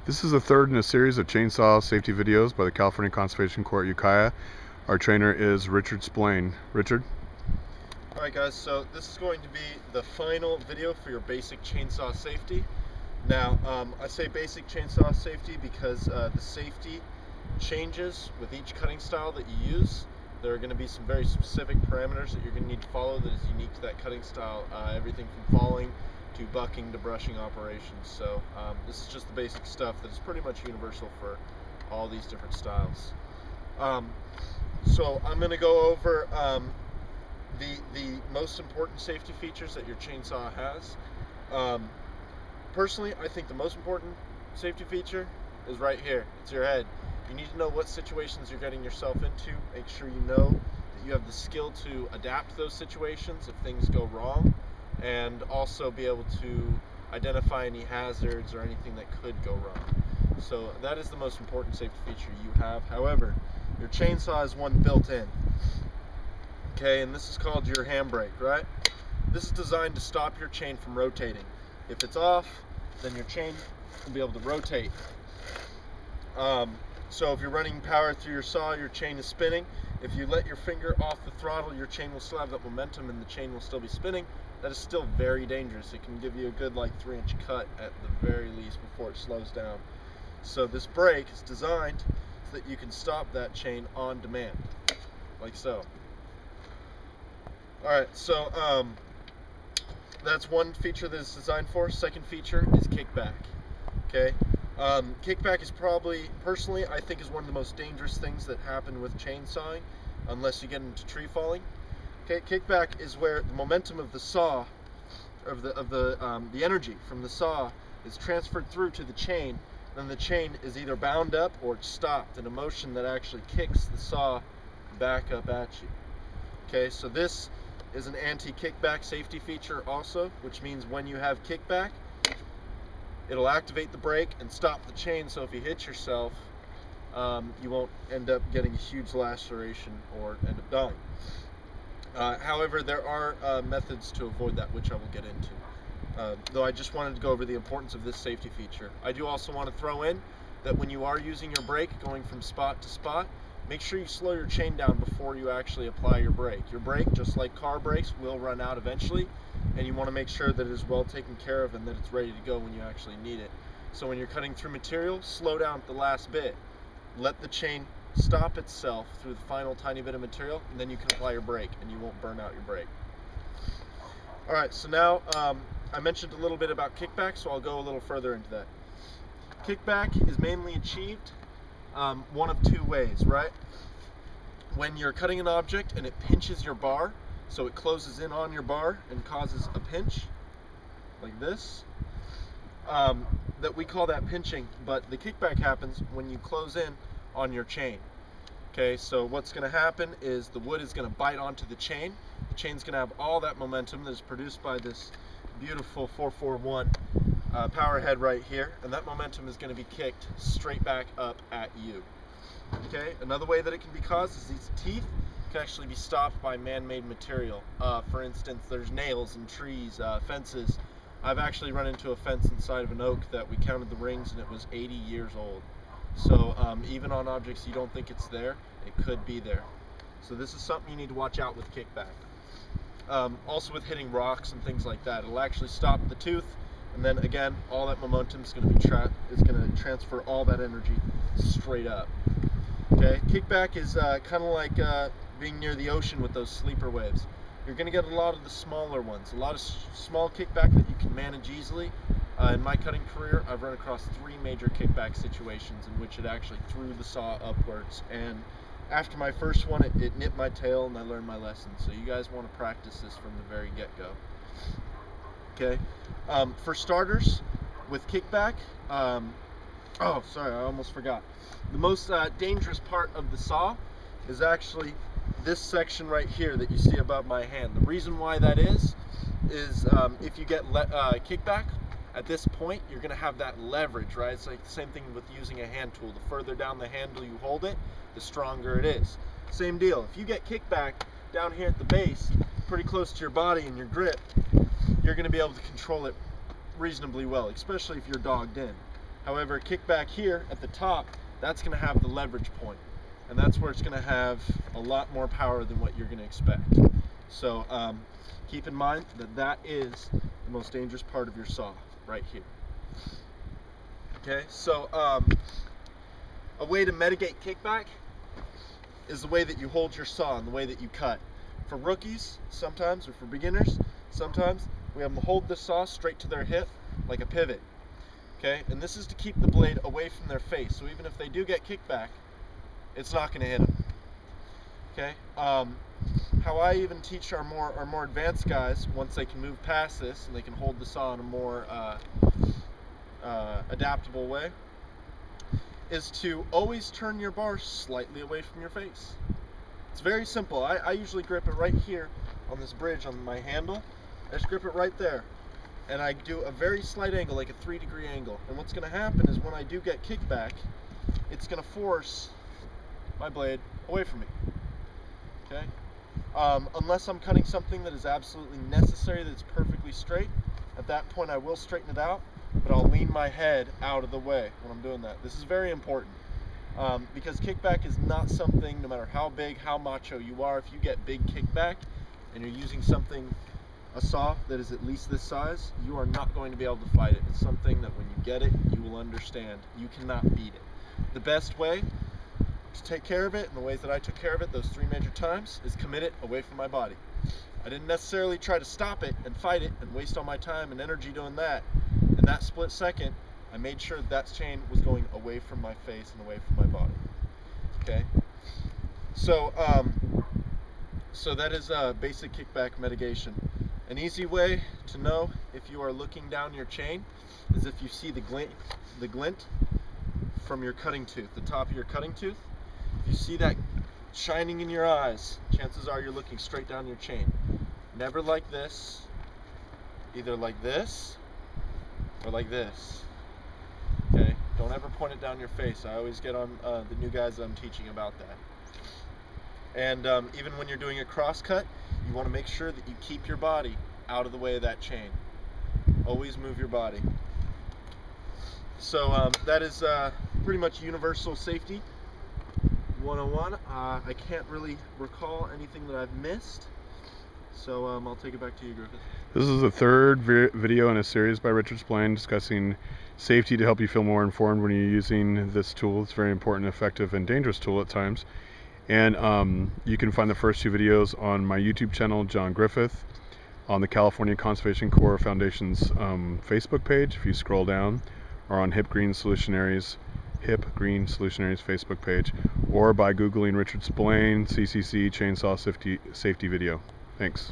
This is the third in a series of chainsaw safety videos by the California Conservation Corps Ukiah. Our trainer is Richard Spillane. Richard? Alright guys, so this is going to be the final video for your basic chainsaw safety. Now, I say basic chainsaw safety because the safety changes with each cutting style that you use. There are going to be some very specific parameters that you're going to need to follow that is unique to that cutting style. Everything from falling to bucking to brushing operations. So this is just the basic stuff that is pretty much universal for all these different styles. So I'm going to go over the most important safety features that your chainsaw has. Personally, I think the most important safety feature is right here. It's your head. You need to know what situations you're getting yourself into. Make sure you know that you have the skill to adapt to those situations if things go wrong, and also be able to identify any hazards or anything that could go wrong. So that is the most important safety feature you have. However, your chainsaw is one built in. Okay, and this is called your handbrake, right? This is designed to stop your chain from rotating. If it's off, then your chain will be able to rotate. So if you're running power through your saw, your chain is spinning. If you let your finger off the throttle, your chain will still have that momentum and the chain will still be spinning. That is still very dangerous. It can give you a good 3-inch cut at the very least before it slows down. So this brake is designed so that you can stop that chain on demand, like so. Alright, so that's one feature that it's designed for. Second feature is kickback. Okay, kickback is probably, personally, I think is one of the most dangerous things that happen with chainsawing, unless you get into tree falling. Okay, kickback is where the momentum of the saw, the energy from the saw, is transferred through to the chain. Then the chain is either bound up or it's stopped in a motion that actually kicks the saw back up at you. Okay, so this is an anti-kickback safety feature also, which means when you have kickback, it'll activate the brake and stop the chain, so if you hit yourself, you won't end up getting a huge laceration or end up dying. However, there are methods to avoid that, which I will get into. Though I just wanted to go over the importance of this safety feature. I do also want to throw in that when you are using your brake going from spot to spot, make sure you slow your chain down before you actually apply your brake. Your brake, just like car brakes, will run out eventually, and you want to make sure that it is well taken care of and that it's ready to go when you actually need it. So when you're cutting through material, slow down at the last bit. Let the chain stop itself through the final tiny bit of material, and then you can apply your brake and you won't burn out your brake. Alright, so now I mentioned a little bit about kickback, so I'll go a little further into that. Kickback is mainly achieved one of two ways, right? When you're cutting an object and it pinches your bar, so it closes in on your bar and causes a pinch, like this, that we call that pinching, but the kickback happens when you close in on your chain. Okay, so what's going to happen is the wood is going to bite onto the chain. The chain's going to have all that momentum that is produced by this beautiful 441 power head right here, and that momentum is going to be kicked straight back up at you. Okay, another way that it can be caused is these teeth can actually be stopped by man-made material. For instance, there's nails in trees, fences. I've actually run into a fence inside of an oak that we counted the rings and it was 80 years old. So even on objects you don't think it's there, it could be there. So this is something you need to watch out with kickback. Also with hitting rocks and things like that, it'll actually stop the tooth, and then again, all that momentum is going to transfer all that energy straight up. Okay, kickback is kind of like being near the ocean with those sleeper waves. You're going to get a lot of the smaller ones, a lot of small kickback that you can manage easily. In my cutting career, I've run across 3 major kickback situations in which it actually threw the saw upwards, and after my first one, it nipped my tail and I learned my lesson. So you guys want to practice this from the very get-go. Okay, for starters, with kickback, oh, sorry, I almost forgot. The most dangerous part of the saw is actually this section right here that you see above my hand. The reason why that is if you get kickback, at this point, you're going to have that leverage, right? It's like the same thing with using a hand tool. The further down the handle you hold it, the stronger it is. Same deal. If you get kickback down here at the base, pretty close to your body and your grip, you're going to be able to control it reasonably well, especially if you're dogged in. However, kickback here at the top, that's going to have the leverage point, and that's where it's going to have a lot more power than what you're going to expect. So keep in mind that that is the most dangerous part of your saw right here. Okay, so a way to mitigate kickback is the way that you hold your saw and the way that you cut. For rookies, sometimes, or for beginners, sometimes we have them hold the saw straight to their hip like a pivot. Okay, and this is to keep the blade away from their face, so even if they do get kickback, it's not going to hit them. Okay, how I even teach our more advanced guys, once they can move past this and they can hold the saw in a more adaptable way, is to always turn your bar slightly away from your face. It's very simple. I usually grip it right here on this bridge on my handle. I just grip it right there, and I do a very slight angle, like a 3-degree angle. And what's going to happen is when I do get kickback, it's going to force my blade away from me. Okay? Unless I'm cutting something that is absolutely necessary, that's perfectly straight, at that point I will straighten it out, but I'll lean my head out of the way when I'm doing that. This is very important, because kickback is not something, no matter how big, how macho you are, if you get big kickback and you're using something, a saw that is at least this size, you are not going to be able to fight it. It's something that when you get it, you will understand. You cannot beat it. The best way to take care of it, and the ways that I took care of it those 3 major times, is commit it away from my body. I didn't necessarily try to stop it and fight it and waste all my time and energy doing that. In that split second, I made sure that chain was going away from my face and away from my body. Okay? So, so that is basic kickback mitigation. An easy way to know if you are looking down your chain is if you see the glint from your cutting tooth, the top of your cutting tooth. If you see that shining in your eyes, chances are you're looking straight down your chain. Never like this, either like this or like this. Okay? Don't ever point it down your face. I always get on the new guys that I'm teaching about that. And even when you're doing a cross cut, you want to make sure that you keep your body out of the way of that chain. Always move your body. So that is pretty much universal safety 101. I can't really recall anything that I've missed, so I'll take it back to you, Griffith. This is the third video in a series by Richard Spillane discussing safety to help you feel more informed when you're using this tool. It's a very important, effective, and dangerous tool at times. And you can find the first 2 videos on my YouTube channel, John Griffith, on the California Conservation Corps Foundation's Facebook page, if you scroll down, or on Hip Green Solutionary's Facebook page, or by Googling Richard Spillane CCC chainsaw safety video. Thanks.